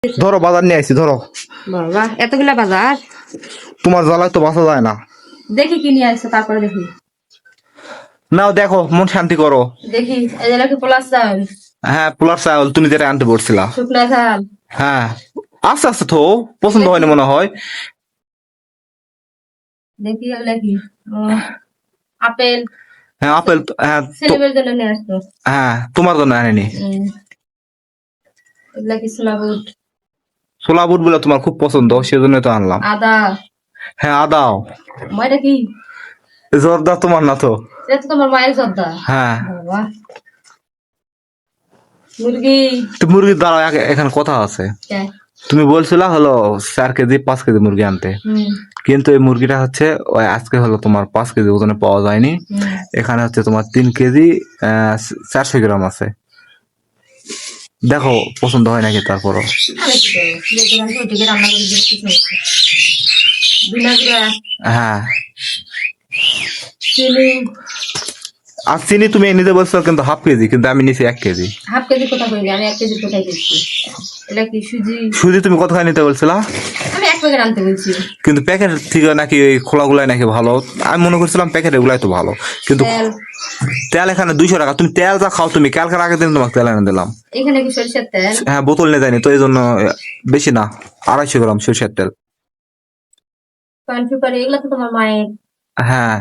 ধরো বাজার নিয়ে আইছি, ধরো। বাবা এতগুলা বাজার, তোমার জ্বালায় তো বাঁচা যায় না। দেখি কি নিয়ে আসছো, তারপরে দেখি। নাও দেখো, মন শান্তি করো। দেখি এই যে নাকি পোলার চাল, হ্যাঁ, পোলার চাউল তুমি যেটা আনতে বলছিলা। শুকনা ঝাল। হ্যাঁ, আস্তে আস্তে তো পছন্দ হয়নি মনে হয়। দেখি এগুলা কি? ও, আপেল। হ্যাঁ, আপেল। হ্যাঁ ছেলেমেয়ের জন্য নিয়ে আসতো। হ্যাঁ, তোমার জন্য আনেনি। এগুলা কি? ছোলা বুট। ছোলা বুট বলে তোমার খুব পছন্দ, সেজন্য তো আনলাম। আদা। হ্যাঁ, আদাও। ময়দা কি? জর্দা তোমার না তো? এটা তো তোমার মায়ের জর্দা। হ্যাঁ। বাবা। মুরগি। তো মুরগির দ্বারা এখানে কথা আছে। তুমি বলছিলা হলো 4 কেজি 5 কেজি মুরগি আনতে, কিন্তু এই মুরগিটা হচ্ছে ওই আজকে হলো তোমার 5 কেজি ওজনে পাওয়া যায়নি। এখানে হচ্ছে তোমার 3 কেজি 400 গ্রাম আছে। দেখো পছন্দ হয় নাকি তারপরও। হ্যাঁ, আর চিনি তুমি নিতে বলছো কিন্তু হাফ কেজি, কিন্তু আমি নিছি 1 কেজি। হাফ কেজি কোথা কইলি? আমি 1 কেজি কোথায় দিচ্ছি? এটা কি সুজি? সুজি তুমি কত খাই নিতে বলছিলা? আমি 1 প্যাকেট আনতে বলছি। কিন্তু প্যাকেট থেকে নাকি ওই খোলাগুলাই নাকি ভালো, আমি মনে করছিলাম প্যাকেট এগুলাই তো ভালো। কিন্তু তেল এখানে 200 টাকা। তুমি তেল যা খাও, তুমি কালকের আগের দিন তোমাকে তেল এনে দিলাম। এখানে কি সরিষার তেল? হ্যাঁ, বোতল নিয়ে যায়নি তো, এই জন্য বেশি না, 250 গ্রাম সরষের তেল। কনফিউপারি এগুলা তো তোমার মায়ের। হ্যাঁ।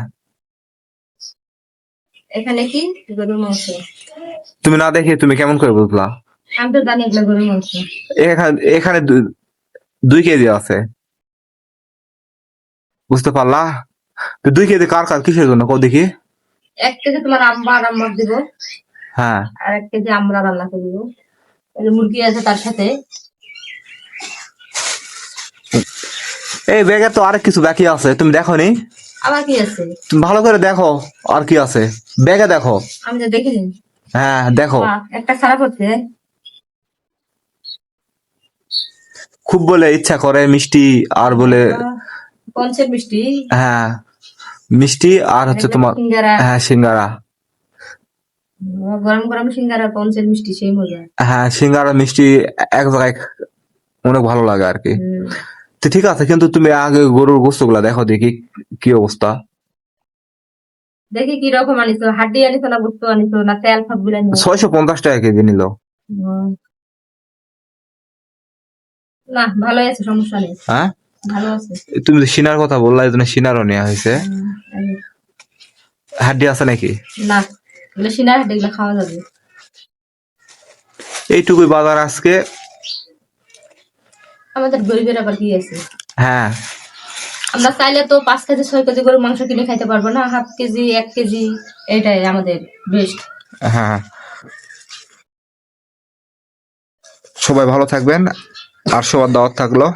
এখানে কি? গরুর মাংস। তুমি না দেখে তুমি কেমন করে বুঝলা? আমি তো জানি এগুলা গরুর মাংস। এখানে 2 কেজি আছে, বুঝতে পারলা? 2 কেজি কার কার কিসের জন্য কও দেখি। 1 কেজি তোমার আম্মা আর আম্মার দিব। হ্যাঁ। আর 1 কেজি আমরা রান্না করব। এই মুরগি আছে তার সাথে। এই ব্যাগে তো আরেক কিছু বাকি আছে, তুমি দেখো নি? আবার কি আছে? তুমি ভালো করে দেখো আর কি আছে ব্যাগে, দেখো। আমি তো দেখিনি। হ্যাঁ দেখো। একটা খারাপ হচ্ছে। খুব বলে ইচ্ছা করে মিষ্টি, আর বলে পঞ্চের মিষ্টি। হ্যাঁ, মিষ্টি আর হচ্ছে তোমার হ্যাঁ সিঙ্গারা। গরম গরম সিঙ্গারা, পঞ্চের মিষ্টি সেই মজা। হ্যাঁ, সিঙ্গারা মিষ্টি এক জায়গায় অনেক ভালো লাগে আর কি। তো ঠিক আছে, কিন্তু তুমি আগে গরুর গোস্ত গুলা দেখো দেখি কি অবস্থা। দেখি কি রকম আনিছো, হাড্ডি আনিছো না গোস্ত আনিছো না তেল ফাপ গুলা? 650 টাকা কেজি নিল। না ভালো আছে, সমস্যা নেই। হ্যাঁ, ভালো আছে। তুমি তো সিনার কথা বললা, এই জন্য সিনারও নেওয়া হয়েছে। হাড্ডি আছে নাকি? না, সিনার হাড্ডি গুলা খাওয়া যাবে। এইটুকুই বাজার আজকে। আমাদের গরিবের আবার কি আছে? হ্যাঁ, আমরা চাইলে তো 5 কেজি 6 কেজি গরুর মাংস কিনে খাইতে পারবো না, হাফ কেজি 1 কেজি এটাই আমাদের বেস্ট। হ্যাঁ, সবাই ভালো থাকবেন, আর সবার দাওয়াত থাকলো।